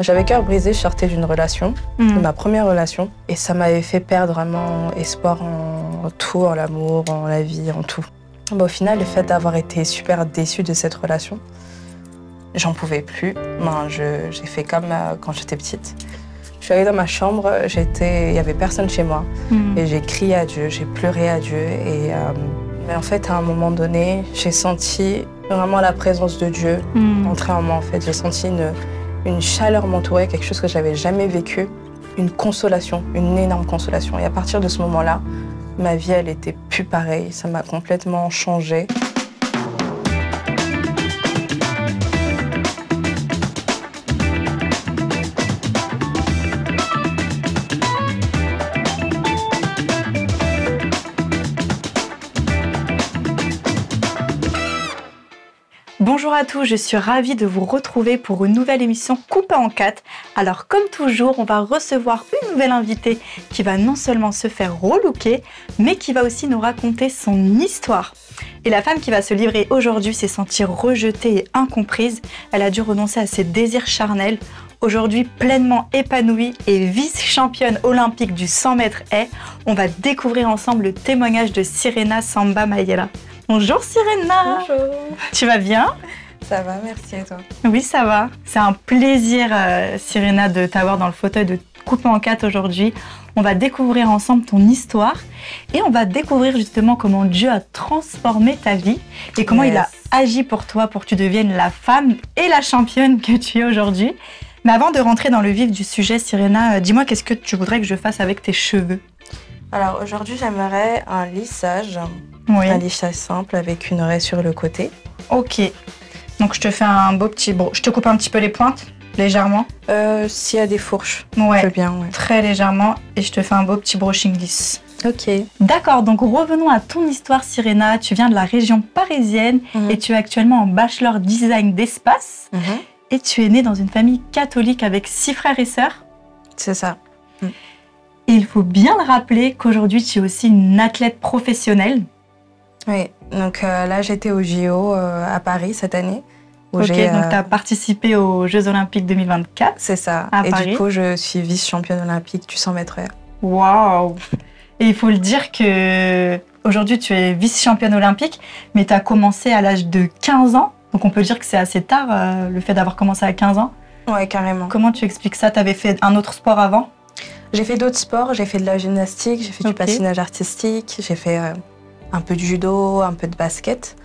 J'avais cœur brisé, je sortais d'une relation, ma première relation, et ça m'avait fait perdre vraiment espoir en tout, en l'amour, en la vie, en tout. Bon, au final, le fait d'avoir été super déçue de cette relation, j'en pouvais plus. J'ai fait comme quand j'étais petite. Je suis allée dans ma chambre, il y avait personne chez moi, et j'ai crié à Dieu, j'ai pleuré à Dieu, mais en fait, à un moment donné, j'ai senti vraiment la présence de Dieu entrer en moi. En fait, j'ai senti une chaleur m'entourer, quelque chose que j'avais jamais vécu, une consolation, une énorme consolation. Et à partir de ce moment-là, ma vie, elle était plus pareille. Ça m'a complètement changée. Bonjour à tous, je suis ravie de vous retrouver pour une nouvelle émission coupée en 4. Alors comme toujours, on va recevoir une nouvelle invitée qui va non seulement se faire relooker, mais qui va aussi nous raconter son histoire. Et la femme qui va se livrer aujourd'hui s'est sentie rejetée et incomprise. Elle a dû renoncer à ses désirs charnels. Aujourd'hui pleinement épanouie et vice-championne olympique du 100 mètres haies, on va découvrir ensemble le témoignage de Sirena Samba Mayela. Bonjour Sirena. Bonjour. Tu vas bien? Ça va, merci et toi? Oui, ça va. C'est un plaisir, Sirena, de t'avoir dans le fauteuil de Coupé en 4 aujourd'hui. On va découvrir ensemble ton histoire et on va découvrir justement comment Dieu a transformé ta vie et comment il a agi pour toi pour que tu deviennes la femme et la championne que tu es aujourd'hui. Mais avant de rentrer dans le vif du sujet, Sirena, dis-moi qu'est-ce que tu voudrais que je fasse avec tes cheveux? Alors aujourd'hui, j'aimerais un lissage. Oui. Un lissage simple avec une raie sur le côté. Ok. Donc je te fais un beau petit... Bon, je te coupe un petit peu les pointes, légèrement. S'il y a des fourches, ouais. Je veux bien, ouais. Très légèrement. Et je te fais un beau petit brushing lisse. Ok. D'accord, donc revenons à ton histoire, Sirena. Tu viens de la région parisienne et tu es actuellement en bachelor design d'espace. Et tu es née dans une famille catholique avec 6 frères et sœurs. C'est ça. Et il faut bien le rappeler qu'aujourd'hui, tu es aussi une athlète professionnelle. Oui, donc là j'étais au JO à Paris cette année. Ok, donc tu as participé aux Jeux Olympiques 2024. C'est ça, à et Paris. Du coup je suis vice-championne olympique du 100 mètres haies. Waouh! Et il faut le dire que aujourd'hui tu es vice-championne olympique, mais tu as commencé à l'âge de 15 ans. Donc on peut dire que c'est assez tard le fait d'avoir commencé à 15 ans. Ouais, carrément. Comment tu expliques ça? Tu avais fait un autre sport avant? J'ai fait d'autres sports, j'ai fait de la gymnastique, j'ai fait du patinage artistique, j'ai fait un peu de judo, un peu de basket.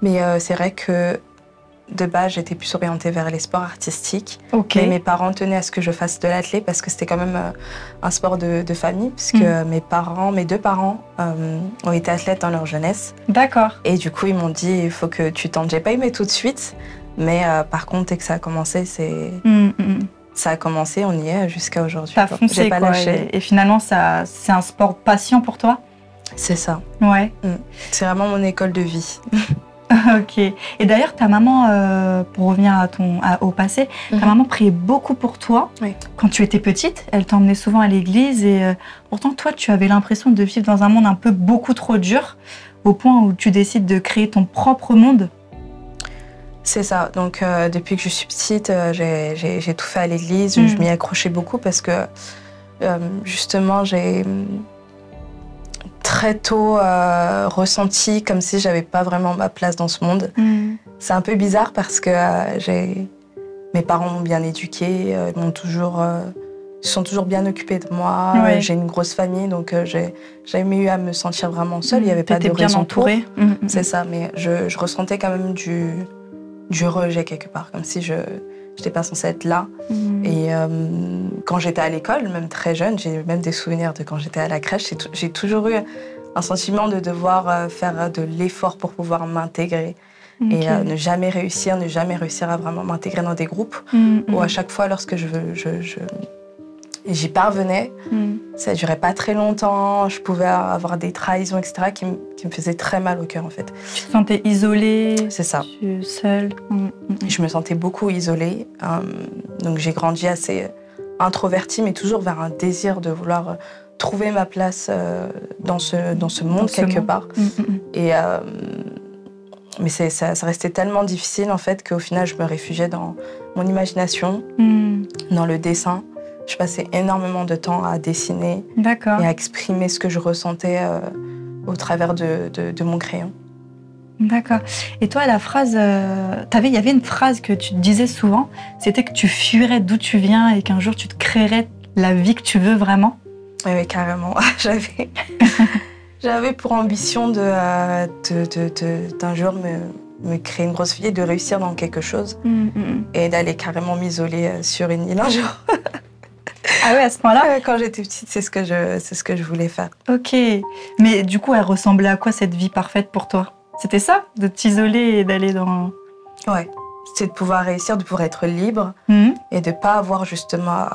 Mais c'est vrai que de base, j'étais plus orientée vers les sports artistiques. Mais mes parents tenaient à ce que je fasse de l'athlé parce que c'était quand même un sport de famille, puisque mes deux parents ont été athlètes dans leur jeunesse. D'accord. Et du coup, ils m'ont dit, il faut que tu tentes. J'ai pas aimé tout de suite, mais par contre, dès que ça a commencé, ça a commencé, on y est jusqu'à aujourd'hui. T'as foncé, j'ai pas lâché. Et finalement, c'est un sport passion pour toi? C'est ça. Ouais. C'est vraiment mon école de vie. Ok. Et d'ailleurs, ta maman, pour revenir au passé, ta maman priait beaucoup pour toi. Oui. Quand tu étais petite, elle t'emmenait souvent à l'église et pourtant, toi, tu avais l'impression de vivre dans un monde un peu beaucoup trop dur, au point où tu décides de créer ton propre monde. C'est ça. Donc, depuis que je suis petite, j'ai tout fait à l'église. Je m'y accrochais beaucoup parce que, justement, j'ai très tôt ressenti comme si j'avais pas vraiment ma place dans ce monde. C'est un peu bizarre parce que mes parents m'ont bien éduquée, ils sont toujours bien occupés de moi. Ouais. J'ai une grosse famille, donc j'ai jamais eu à me sentir vraiment seule. Il n'y avait pas de raison pour. C'est ça, mais je ressentais quand même du rejet quelque part, comme si je n'étais pas censée être là. Et quand j'étais à l'école, même très jeune, j'ai même des souvenirs de quand j'étais à la crèche, j'ai toujours eu un sentiment de devoir faire de l'effort pour pouvoir m'intégrer. Et ne jamais réussir à vraiment m'intégrer dans des groupes, où à chaque fois, lorsque j'y parvenais, ça ne durait pas très longtemps, je pouvais avoir des trahisons, etc., qui me faisaient très mal au cœur, en fait. Tu te sentais isolée? C'est ça. Seule? Je me sentais beaucoup isolée, donc j'ai grandi assez introvertie, mais toujours vers un désir de vouloir trouver ma place dans ce monde, quelque part. Et Mais ça restait tellement difficile, en fait, qu'au final, je me réfugiais dans mon imagination, dans le dessin. Je passais énormément de temps à dessiner et à exprimer ce que je ressentais au travers de mon crayon. D'accord. Et toi, la phrase, il y avait une phrase que tu te disais souvent, c'était que tu fuirais d'où tu viens et qu'un jour tu te créerais la vie que tu veux vraiment. Oui, carrément. J'avais pour ambition d'un jour me créer une grosse vie et de réussir dans quelque chose et d'aller carrément m'isoler sur une île un jour. Ah ouais, à ce point-là? Quand j'étais petite, c'est ce que je voulais faire. Ok. Mais du coup, elle ressemblait à quoi cette vie parfaite pour toi? C'était ça, de t'isoler et d'aller dans... Ouais, c'était de pouvoir réussir, de pouvoir être libre et de ne pas avoir justement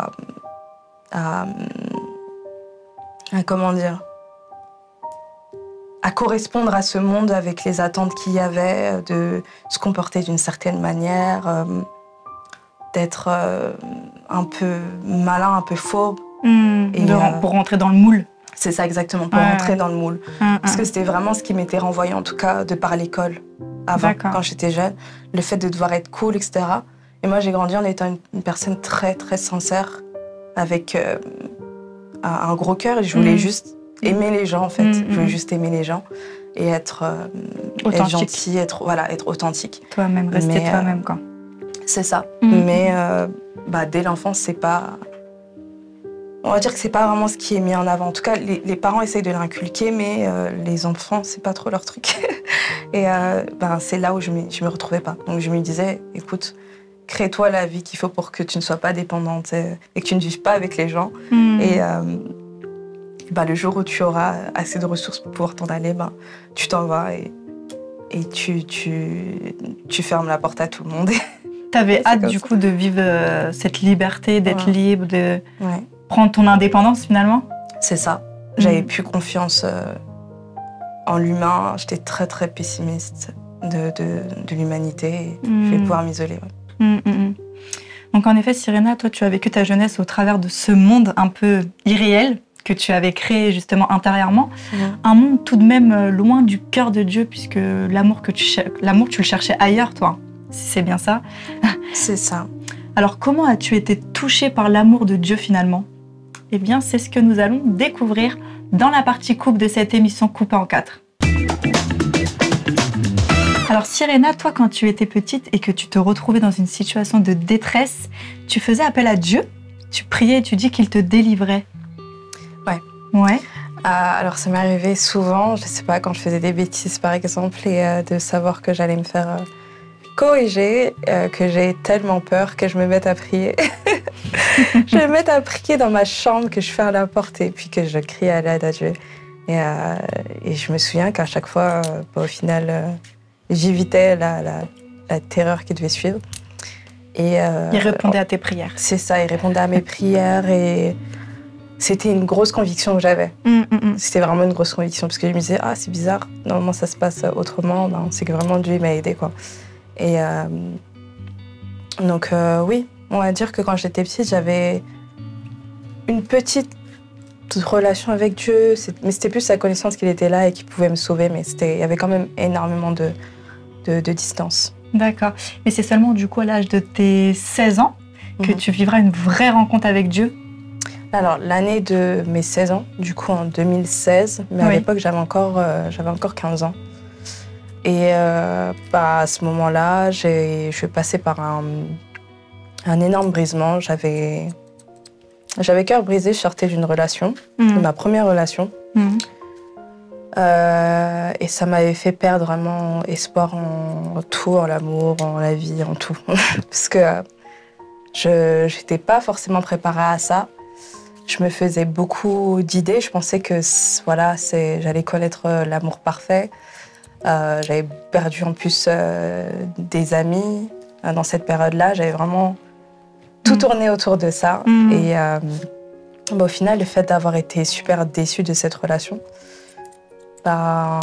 à comment dire, à correspondre à ce monde avec les attentes qu'il y avait, de se comporter d'une certaine manière, d'être un peu malin, un peu fauve. Pour rentrer dans le moule. C'est ça exactement, pour rentrer dans le moule. Parce que c'était vraiment ce qui m'était renvoyé, en tout cas, de par l'école, avant, quand j'étais jeune. Le fait de devoir être cool, etc. Et moi, j'ai grandi en étant une personne très, très sincère, avec un gros cœur. Et je voulais juste aimer les gens, en fait. Je voulais juste aimer les gens et être gentil, être authentique. Toi-même, rester toi-même, quoi. C'est ça. Mais dès l'enfance, c'est pas... On va dire que c'est pas vraiment ce qui est mis en avant. En tout cas, les parents essayent de l'inculquer, mais les enfants, c'est pas trop leur truc. Et c'est là où je me retrouvais pas. Donc je me disais, écoute, crée-toi la vie qu'il faut pour que tu ne sois pas dépendante et que tu ne vives pas avec les gens. Et le jour où tu auras assez de ressources pour pouvoir t'en aller, tu t'en vas et tu fermes la porte à tout le monde. T'avais hâte du coup de vivre cette liberté, d'être libre, de... Ouais. Prendre ton indépendance finalement? C'est ça. J'avais plus confiance en l'humain. J'étais très très pessimiste de l'humanité. Je vais pouvoir m'isoler. Ouais. Donc en effet, Sirena, toi tu as vécu ta jeunesse au travers de ce monde un peu irréel que tu avais créé justement intérieurement. Un monde tout de même loin du cœur de Dieu, puisque l'amour tu le cherchais ailleurs, toi. Si c'est bien ça. C'est ça. Alors comment as-tu été touchée par l'amour de Dieu finalement? Eh bien, c'est ce que nous allons découvrir dans la partie coupe de cette émission coupée en 4. Alors, Sirena, toi, quand tu étais petite et que tu te retrouvais dans une situation de détresse, tu faisais appel à Dieu, tu priais et tu dis qu'il te délivrait. Ouais. Alors, ça m'est arrivé souvent, je sais pas, quand je faisais des bêtises, par exemple, et de savoir que j'allais me faire corriger, que j'ai tellement peur que je me mette à prier. Je me mette à prier dans ma chambre, que je ferme la porte et puis que je crie à l'aide à Dieu. Et je me souviens qu'à chaque fois, au final, j'évitais la terreur qui devait suivre. Et, il répondait à tes prières. C'est ça, il répondait à mes prières et c'était une grosse conviction que j'avais. C'était vraiment une grosse conviction parce que je me disais, c'est bizarre, normalement ça se passe autrement, c'est que vraiment Dieu m'a aidée, quoi. Et donc oui, on va dire que quand j'étais petite, j'avais une petite relation avec Dieu, mais c'était plus la connaissance qu'il était là et qu'il pouvait me sauver, mais il y avait quand même énormément de distance. D'accord. Mais c'est seulement du coup à l'âge de tes 16 ans que tu vivras une vraie rencontre avec Dieu? Alors, l'année de mes 16 ans, du coup en 2016, mais à l'époque j'avais encore 15 ans. Et à ce moment-là, je suis passée par un énorme brisement. J'avais cœur brisé, je sortais d'une relation, de ma première relation. Et ça m'avait fait perdre vraiment espoir en tout, en l'amour, en la vie, en tout. Parce que je n'étais pas forcément préparée à ça. Je me faisais beaucoup d'idées. Je pensais que j'allais connaître l'amour parfait. J'avais perdu en plus des amis dans cette période-là. J'avais vraiment tout tourné autour de ça. Et au final, le fait d'avoir été super déçue de cette relation, ça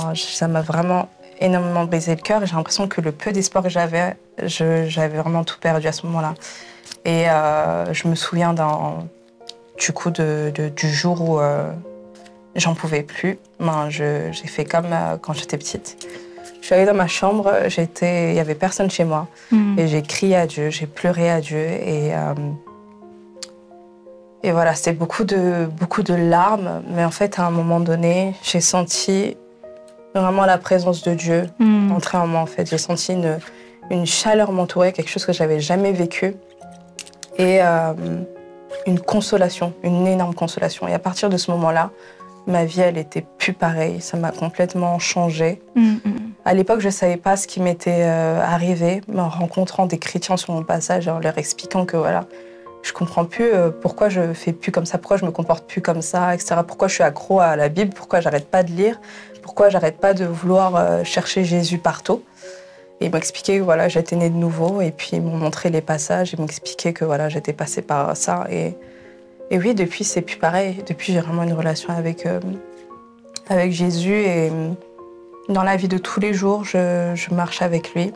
m'a vraiment énormément brisé le cœur. J'ai l'impression que le peu d'espoir que j'avais vraiment tout perdu à ce moment-là. Et je me souviens du jour où j'en pouvais plus. J'ai fait comme quand j'étais petite. Je suis allée dans ma chambre, il y avait personne chez moi. Et j'ai crié à Dieu, j'ai pleuré à Dieu. Et voilà, c'était beaucoup de larmes. Mais en fait, à un moment donné, j'ai senti vraiment la présence de Dieu entrer en moi. En fait, j'ai senti une chaleur m'entourer, quelque chose que j'avais jamais vécu. Et une consolation, une énorme consolation. Et à partir de ce moment-là, ma vie, elle était plus pareille. Ça m'a complètement changée. À l'époque, je ne savais pas ce qui m'était arrivé, mais en rencontrant des chrétiens sur mon passage, en leur expliquant que voilà, je comprends plus pourquoi je fais plus comme ça, pourquoi je me comporte plus comme ça, etc. Pourquoi je suis accro à la Bible, pourquoi j'arrête pas de lire, pourquoi j'arrête pas de vouloir chercher Jésus partout. Et ils m'ont expliqué que voilà, j'étais née de nouveau, et puis ils m'ont montré les passages, ils m'ont expliqué que voilà, j'étais passée par ça. Et oui, depuis, c'est plus pareil. Depuis, j'ai vraiment une relation avec Jésus. Et dans la vie de tous les jours, je marche avec lui.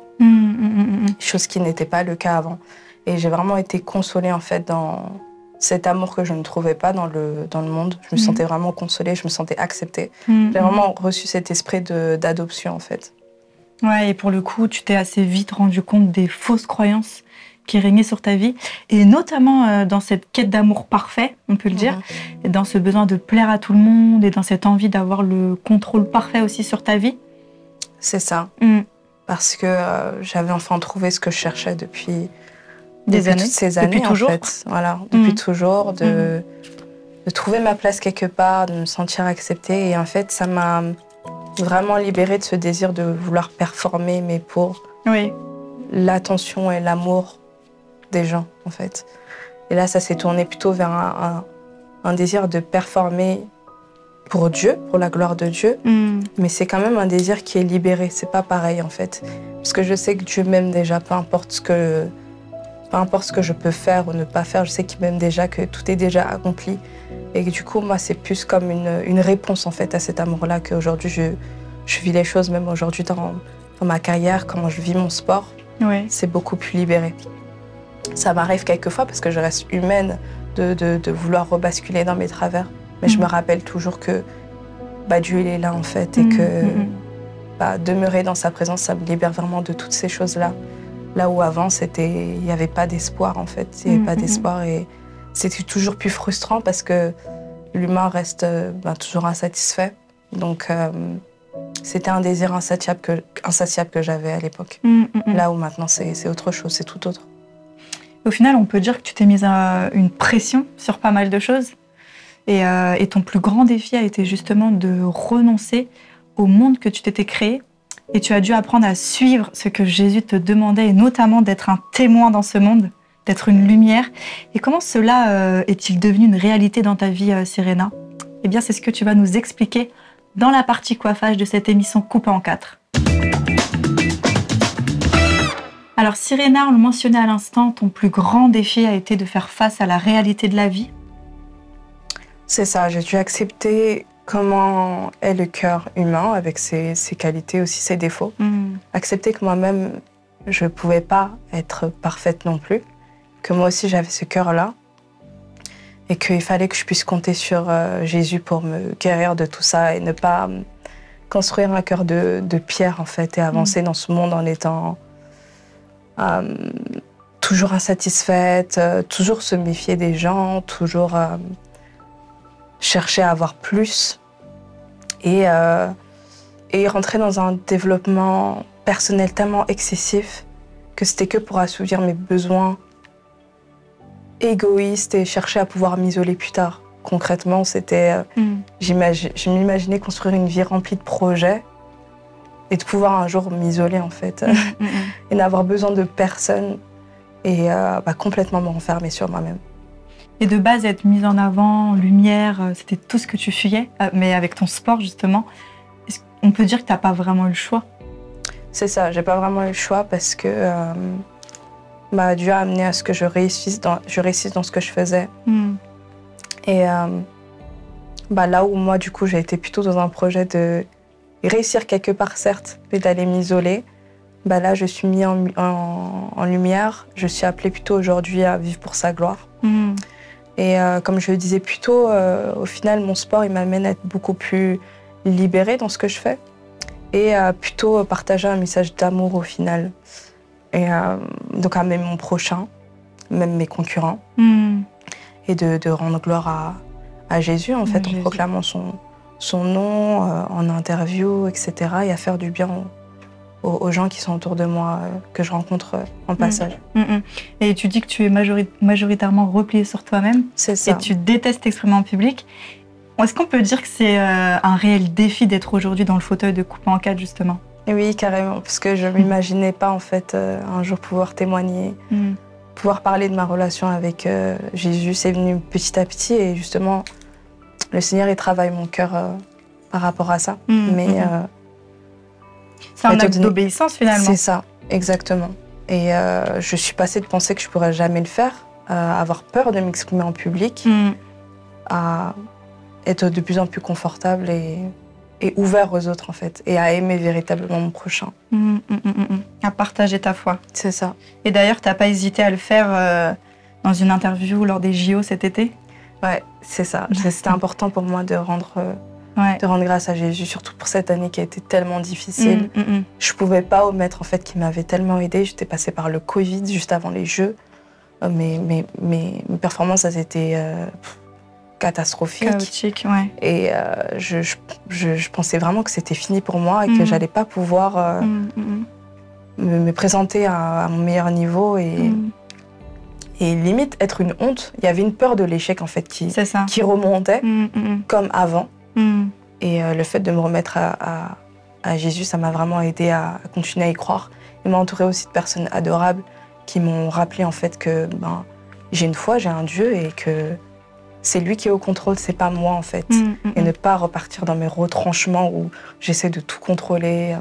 Chose qui n'était pas le cas avant. Et j'ai vraiment été consolée, en fait, dans cet amour que je ne trouvais pas dans le monde. Je me sentais vraiment consolée, je me sentais acceptée. J'ai vraiment reçu cet esprit d'adoption, en fait. Ouais, et pour le coup, tu t'es assez vite rendu compte des fausses croyances qui régnaient sur ta vie, et notamment dans cette quête d'amour parfait, on peut le dire, et dans ce besoin de plaire à tout le monde, et dans cette envie d'avoir le contrôle parfait aussi sur ta vie. C'est ça. Parce que j'avais enfin trouvé ce que je cherchais depuis toutes ces années, depuis toujours. En fait. Voilà, depuis toujours, de trouver ma place quelque part, de me sentir acceptée. Et en fait, ça m'a vraiment libérée de ce désir de vouloir performer, mais pour l'attention et l'amour des gens, en fait. Et là, ça s'est tourné plutôt vers un désir de performer pour Dieu, pour la gloire de Dieu. Mais c'est quand même un désir qui est libéré. C'est pas pareil, en fait. Parce que je sais que Dieu m'aime déjà, peu importe ce que je peux faire ou ne pas faire, je sais qu'il m'aime déjà, que tout est déjà accompli. Et que, du coup, moi, c'est plus comme une réponse, en fait, à cet amour-là, qu'aujourd'hui, je vis les choses, même aujourd'hui, dans ma carrière, quand je vis mon sport, c'est beaucoup plus libéré. Ça m'arrive quelquefois, parce que je reste humaine, de vouloir rebasculer dans mes travers. Mais je me rappelle toujours que Dieu, il est là, en fait, et que demeurer dans sa présence, ça me libère vraiment de toutes ces choses-là. Là où avant, il n'y avait pas d'espoir, en fait. Il n'y avait pas d'espoir, et c'était toujours plus frustrant parce que l'humain reste toujours insatisfait. Donc, c'était un désir insatiable que j'avais à l'époque. Là où maintenant, c'est autre chose, c'est tout autre. Au final, on peut dire que tu t'es mise à une pression sur pas mal de choses. Et ton plus grand défi a été justement de renoncer au monde que tu t'étais créé. Et tu as dû apprendre à suivre ce que Jésus te demandait, et notamment d'être un témoin dans ce monde, d'être une lumière. Et comment cela est-il devenu une réalité dans ta vie, Sirena? Eh bien, c'est ce que tu vas nous expliquer dans la partie coiffage de cette émission coupée en 4. Alors, Sirena, on le mentionnait à l'instant, ton plus grand défi a été de faire face à la réalité de la vie. C'est ça, j'ai dû accepter comment est le cœur humain, avec ses qualités, aussi ses défauts. Accepter que moi-même, je ne pouvais pas être parfaite non plus, que moi aussi j'avais ce cœur-là, et qu'il fallait que je puisse compter sur Jésus pour me guérir de tout ça, et ne pas construire un cœur de pierre, en fait, et avancer dans ce monde en étant toujours insatisfaite, toujours se méfier des gens, toujours chercher à avoir plus, et rentrer dans un développement personnel tellement excessif que c'était que pour assouvir mes besoins égoïstes et chercher à pouvoir m'isoler plus tard. Concrètement, c'était, je m'imaginais construire une vie remplie de projets et de pouvoir un jour m'isoler, en fait, et n'avoir besoin de personne, et complètement me renfermer sur moi-même. Et de base, être mise en avant, en lumière, c'était tout ce que tu fuyais, mais avec ton sport, justement, on peut dire que tu n'as pas vraiment eu le choix. C'est ça, j'ai pas vraiment eu le choix, parce que Dieu a amené à ce que je réussisse dans ce que je faisais. Et là où moi, du coup, j'ai été plutôt dans un projet de réussir quelque part, certes, mais d'aller m'isoler, là, je suis mise en lumière. Je suis appelée plutôt aujourd'hui à vivre pour sa gloire. Et comme je le disais plus tôt, au final, mon sport, il m'amène à être beaucoup plus libérée dans ce que je fais. et plutôt partager un message d'amour au final. Et donc à même mon prochain, même mes concurrents. Et de rendre gloire à Jésus, en fait, en proclamant son nom en interview, etc. Et à faire du bien aux gens qui sont autour de moi, que je rencontre en passage. Et tu dis que tu es majoritairement repliée sur toi-même. C'est ça. Et tu détestes t'exprimer en public. Est-ce qu'on peut dire que c'est un réel défi d'être aujourd'hui dans le fauteuil de Coupé en 4, justement? Et oui, carrément, parce que je ne m'imaginais pas, en fait, un jour pouvoir témoigner, pouvoir parler de ma relation avec Jésus. C'est venu petit à petit et justement, le Seigneur, il travaille mon cœur par rapport à ça. C'est un acte d'obéissance, finalement. C'est ça, exactement. Et je suis passée de penser que je ne pourrais jamais le faire, à avoir peur de m'exprimer en public, à être de plus en plus confortable et ouvert aux autres, en fait, et à aimer véritablement mon prochain. À partager ta foi. C'est ça. Et d'ailleurs, tu n'as pas hésité à le faire dans une interview lors des JO cet été? Ouais, c'est ça. C'était important pour moi de rendre grâce à Jésus, surtout pour cette année qui a été tellement difficile. Je ne pouvais pas omettre, en fait, qu'il m'avait tellement aidée. J'étais passée par le Covid juste avant les Jeux. Mes performances, elles étaient catastrophiques. Chaotique, ouais. Et je pensais vraiment que c'était fini pour moi et que j'allais pas pouvoir me présenter à mon meilleur niveau et limite être une honte. Il y avait une peur de l'échec, en fait, qui remontait comme avant. Et le fait de me remettre à Jésus, ça m'a vraiment aidé à continuer à y croire. Il m'a entourée aussi de personnes adorables qui m'ont rappelé, en fait, que j'ai une foi, j'ai un Dieu et que c'est lui qui est au contrôle, c'est pas moi, en fait. Et ne pas repartir dans mes retranchements où j'essaie de tout contrôler,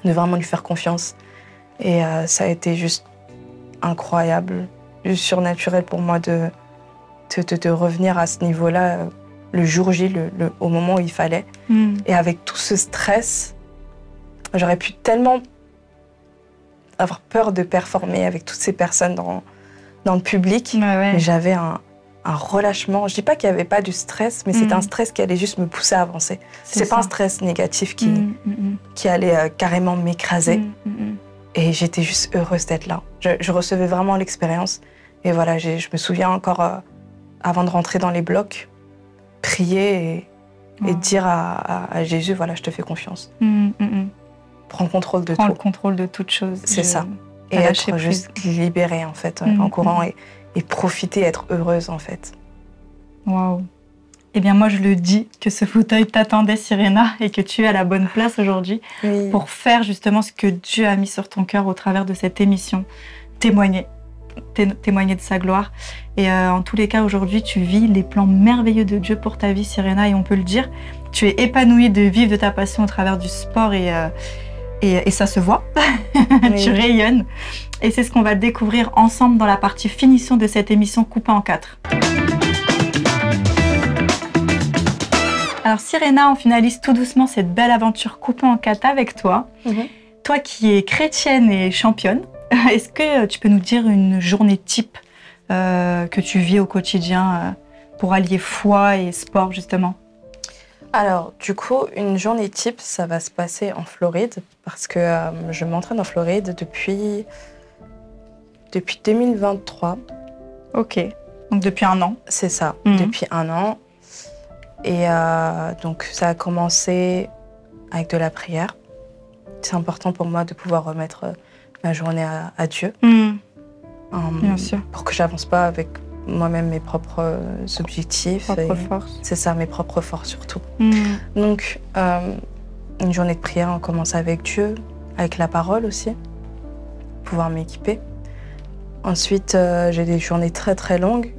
de vraiment lui faire confiance. Et ça a été juste incroyable, juste surnaturel pour moi de revenir à ce niveau-là le jour J, au moment où il fallait. Et avec tout ce stress, j'aurais pu tellement avoir peur de performer avec toutes ces personnes dans le public. Mais j'avais un relâchement. Je dis pas qu'il n'y avait pas du stress, mais c'était un stress qui allait juste me pousser à avancer. C'est pas un stress négatif qui allait carrément m'écraser. Et j'étais juste heureuse d'être là. Je recevais vraiment l'expérience. Et voilà, je me souviens encore, avant de rentrer dans les blocs, prier et dire à Jésus, voilà, je te fais confiance. Prends le contrôle de tout. Prends le contrôle de toute chose. C'est ça. Et être juste libérée, en fait, en courant et profiter, être heureuse, en fait. Waouh. Eh bien, moi, je le dis, que ce fauteuil t'attendait, Sirena, et que tu es à la bonne place aujourd'hui pour faire justement ce que Dieu a mis sur ton cœur au travers de cette émission. Témoigner de sa gloire. Et en tous les cas, aujourd'hui, tu vis les plans merveilleux de Dieu pour ta vie, Sirena, et on peut le dire, tu es épanouie de vivre de ta passion au travers du sport et ça se voit. Tu rayonnes. Et c'est ce qu'on va découvrir ensemble dans la partie finition de cette émission Coupé en 4. Alors Sirena, on finalise tout doucement cette belle aventure Coupé en 4 avec toi. Toi qui es chrétienne et championne, est-ce que tu peux nous dire une journée type que tu vis au quotidien pour allier foi et sport, justement? Alors, du coup, une journée type, ça va se passer en Floride parce que je m'entraîne en Floride depuis 2023. Ok, donc depuis un an. C'est ça, depuis un an. Et donc, ça a commencé avec de la prière. C'est important pour moi de pouvoir remettre ma journée à Dieu. Bien sûr. Pour que j'avance pas avec moi-même mes propres objectifs. Forces. C'est ça, mes propres forces surtout. Donc, une journée de prière, on commence avec Dieu, avec la parole aussi, pouvoir m'équiper. Ensuite, j'ai des journées très très longues.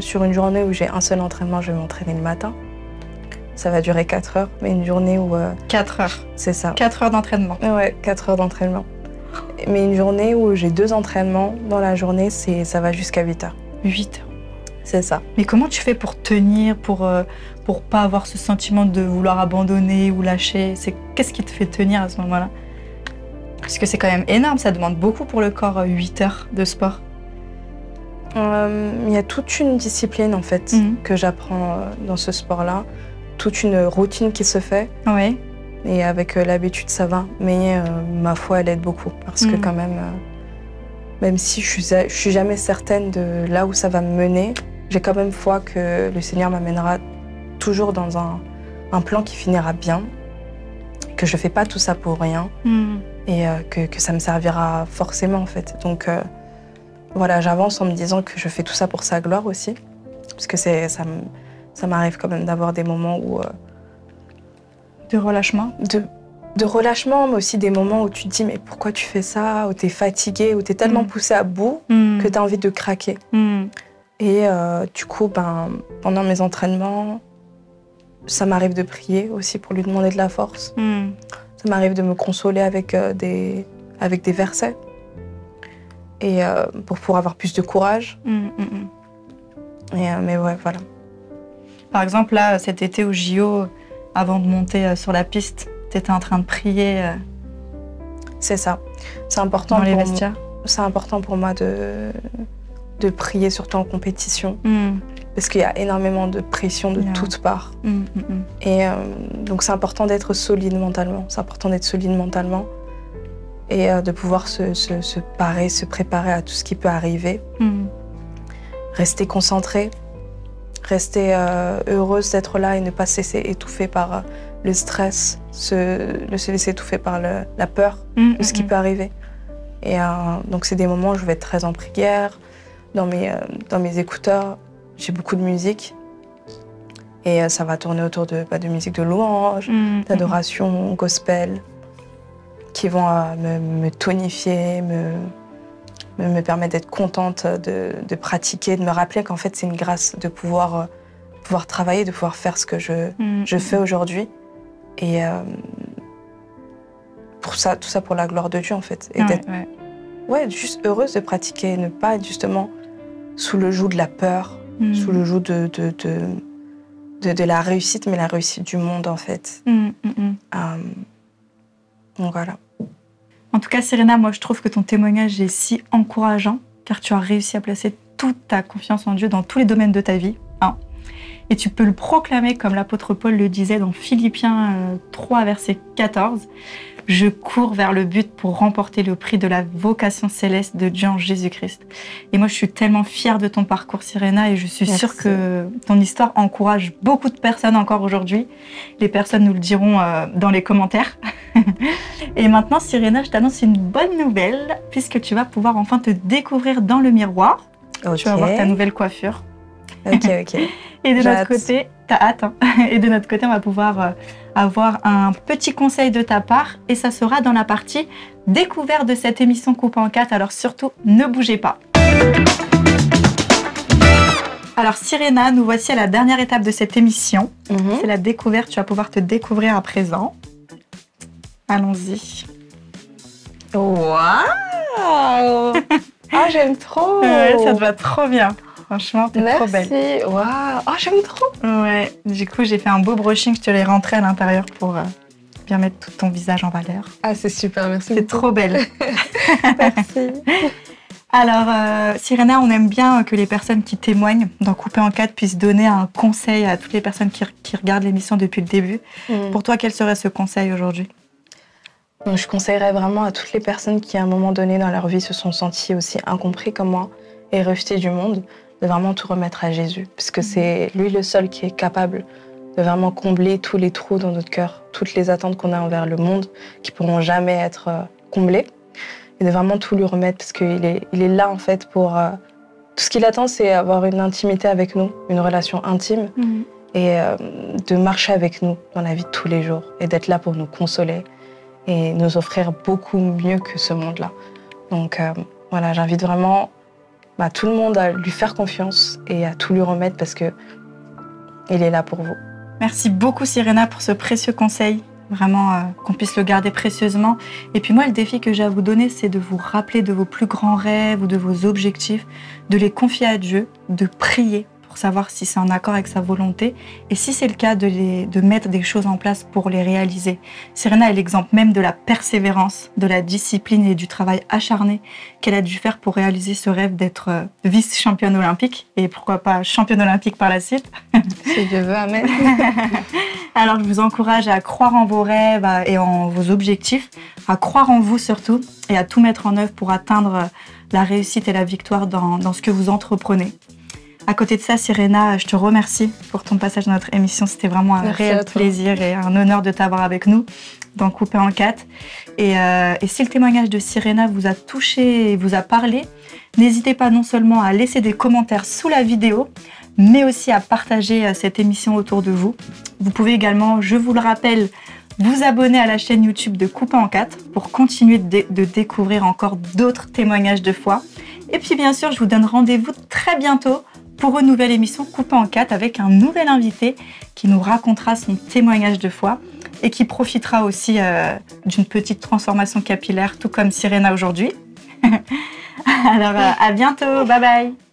Sur une journée où j'ai un seul entraînement, je vais m'entraîner le matin. Ça va durer 4 heures, mais une journée où... 4 heures. C'est ça. 4 heures d'entraînement. Ouais, 4 heures d'entraînement. Mais une journée où j'ai 2 entraînements dans la journée, ça va jusqu'à 8 heures. 8 heures. C'est ça. Mais comment tu fais pour tenir, pour pas avoir ce sentiment de vouloir abandonner ou lâcher? Qu'est-ce qui te fait tenir à ce moment-là? Parce que c'est quand même énorme, ça demande beaucoup pour le corps, 8 heures de sport. Il y a toute une discipline en fait que j'apprends dans ce sport-là, toute une routine qui se fait. Oui. Et avec l'habitude, ça va. Mais ma foi, elle aide beaucoup. Parce que quand même si je suis jamais certaine de là où ça va me mener, j'ai quand même foi que le Seigneur m'amènera toujours dans un plan qui finira bien, que je fais pas tout ça pour rien et que ça me servira forcément en fait. Donc voilà, j'avance en me disant que je fais tout ça pour sa gloire aussi, parce que ça m'arrive quand même d'avoir des moments où de relâchement, de relâchement, mais aussi des moments où tu te dis mais pourquoi tu fais ça, où tu es fatigué, où tu es tellement poussé à bout que tu as envie de craquer. Et du coup, pendant mes entraînements, ça m'arrive de prier aussi pour lui demander de la force. Ça m'arrive de me consoler avec des versets et pour avoir plus de courage. Mais ouais, voilà. Par exemple, là, cet été au JO, avant de monter sur la piste, tu étais en train de prier. C'est ça. C'est important dans les vestiaires. C'est important pour moi de prier, surtout en compétition. Parce qu'il y a énormément de pression de toutes parts. Et donc c'est important d'être solide mentalement. C'est important d'être solide mentalement et de pouvoir se préparer à tout ce qui peut arriver. Rester concentrée, rester heureuse d'être là et ne pas se laisser étouffer par le stress, se laisser étouffer par la peur de ce qui peut arriver. Et donc c'est des moments où je vais être très en prière, dans mes écouteurs. J'ai beaucoup de musique et ça va tourner autour de musique de louange, d'adoration, gospel, qui vont me tonifier, me permettre d'être contente de pratiquer, de me rappeler qu'en fait c'est une grâce de pouvoir travailler, de pouvoir faire ce que je fais aujourd'hui. Et tout ça pour la gloire de Dieu en fait. Et d'être juste heureuse de pratiquer, ne pas être justement sous le joug de la peur, sous le joug de la réussite, mais la réussite du monde, en fait. Donc voilà. En tout cas, Serena, moi, je trouve que ton témoignage est si encourageant, car tu as réussi à placer toute ta confiance en Dieu dans tous les domaines de ta vie. Et tu peux le proclamer, comme l'apôtre Paul le disait dans Philippiens 3, verset 14. « Je cours vers le but pour remporter le prix de la vocation céleste de Dieu en Jésus-Christ. » Et moi, je suis tellement fière de ton parcours, Serena, et je suis sûre que ton histoire encourage beaucoup de personnes encore aujourd'hui. Les personnes nous le diront dans les commentaires. Et maintenant, Serena, je t'annonce une bonne nouvelle, puisque tu vas pouvoir enfin te découvrir dans le miroir. Tu vas voir ta nouvelle coiffure. Ok. Et de notre côté, t'as hâte, hein. Et de notre côté, on va pouvoir avoir un petit conseil de ta part, et ça sera dans la partie découverte de cette émission Coupe en 4. Alors surtout, ne bougez pas. Alors Serena, nous voici à la dernière étape de cette émission. C'est la découverte. Tu vas pouvoir te découvrir à présent. Allons-y. Waouh. Ah, j'aime trop. Ouais, ça te va trop bien. Franchement, t'es trop belle. Merci. Waouh. Oh, j'aime trop. Ouais. Du coup, j'ai fait un beau brushing. Je te l'ai rentré à l'intérieur pour bien mettre tout ton visage en valeur. Ah, c'est super. Merci. C'est trop belle. Merci. Alors, Serena, on aime bien que les personnes qui témoignent dans Coupé en 4 puissent donner un conseil à toutes les personnes qui regardent l'émission depuis le début. Pour toi, quel serait ce conseil aujourd'hui ? Donc, je conseillerais vraiment à toutes les personnes qui, à un moment donné dans leur vie, se sont senties aussi incompris comme moi et rejetées du monde, de vraiment tout remettre à Jésus. Parce que c'est lui le seul qui est capable de vraiment combler tous les trous dans notre cœur, toutes les attentes qu'on a envers le monde, qui pourront jamais être comblées. Et de vraiment tout lui remettre, parce qu'il est là, en fait, pour... tout ce qu'il attend, c'est avoir une intimité avec nous, une relation intime, et de marcher avec nous dans la vie de tous les jours, et d'être là pour nous consoler, et nous offrir beaucoup mieux que ce monde-là. Donc voilà, j'invite vraiment tout le monde à lui faire confiance et à tout lui remettre, parce qu'il est là pour vous. Merci beaucoup, Serena, pour ce précieux conseil. Vraiment, qu'on puisse le garder précieusement. Et puis moi, le défi que j'ai à vous donner, c'est de vous rappeler de vos plus grands rêves ou de vos objectifs, de les confier à Dieu, de prier pour pour savoir si c'est en accord avec sa volonté et si c'est le cas de mettre des choses en place pour les réaliser. Serena est l'exemple même de la persévérance, de la discipline et du travail acharné qu'elle a dû faire pour réaliser ce rêve d'être vice-championne olympique et pourquoi pas championne olympique par la suite. Si Dieu veut, amen. Alors je vous encourage à croire en vos rêves et en vos objectifs, à croire en vous surtout et à tout mettre en œuvre pour atteindre la réussite et la victoire dans ce que vous entreprenez. À côté de ça, Serena, je te remercie pour ton passage dans notre émission. C'était vraiment un réel plaisir et un honneur de t'avoir avec nous dans Coupé en 4. Et si le témoignage de Serena vous a touché et vous a parlé, n'hésitez pas non seulement à laisser des commentaires sous la vidéo, mais aussi à partager cette émission autour de vous. Vous pouvez également, je vous le rappelle, vous abonner à la chaîne YouTube de Coupé en 4 pour continuer de découvrir encore d'autres témoignages de foi. Et puis bien sûr, je vous donne rendez-vous très bientôt pour une nouvelle émission Coupé en 4 avec un nouvel invité qui nous racontera son témoignage de foi et qui profitera aussi d'une petite transformation capillaire, tout comme Serena aujourd'hui. Alors à bientôt, bye bye.